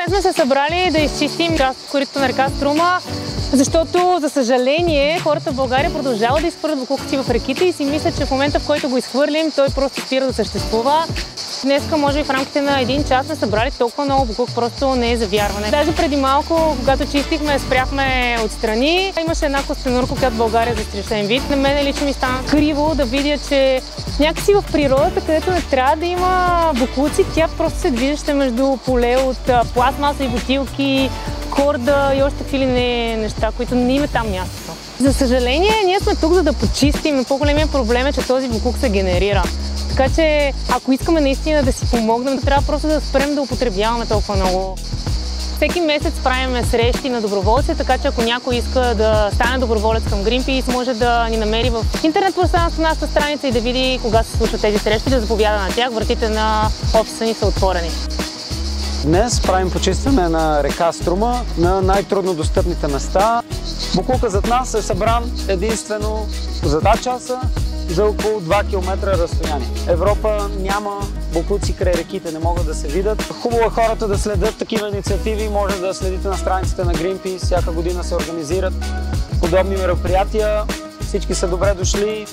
Днес сме се събрали да изчистим част от коритото на река Струма, защото, за съжаление, хората в България продължават да изхвърлят боклука в реките и си мислят, че в момента, в който го изхвърлим, той просто спира да съществува. Днеска, може би в рамките на един час сме събрали толкова много боклук, просто не е за вярване. Даже преди малко, когато чистихме, спряхме отстрани. Имаше една костенурка, която в България е застрашен вид. На мен лично ми стана криво да видя, че някакси в природата, където не трябва да има боклуци, тя просто се движеше между поле от пластмасови бутилки, корда и още какви ли не неща, които не има там мястото. За съжаление, ние сме тук, за да почистим, но по-големият проблем е, че този боклук се генерира. Така че, ако искаме наистина да си помогнем, трябва просто да спрем да употребяваме толкова много. Всеки месец правим срещи на доброволци, така че ако някой иска да стане доброволец към Greenpeace, може да ни намери в интернет пространството на нашата страница и да види кога се случват тези срещи, да заповяда на тях. Вратите на офиса ни са отворени. Днес правим почистване на река Струма на най-трудно достъпните места. Боклука зад нас е събран единствено за 2 часа за около 2 км разстояние. Европа няма боклуци край реките, не могат да се видят. Хубаво е хората да следят такива инициативи, може да следите на страниците на Greenpeace. Всяка година се организират подобни мероприятия. Всички са добре дошли.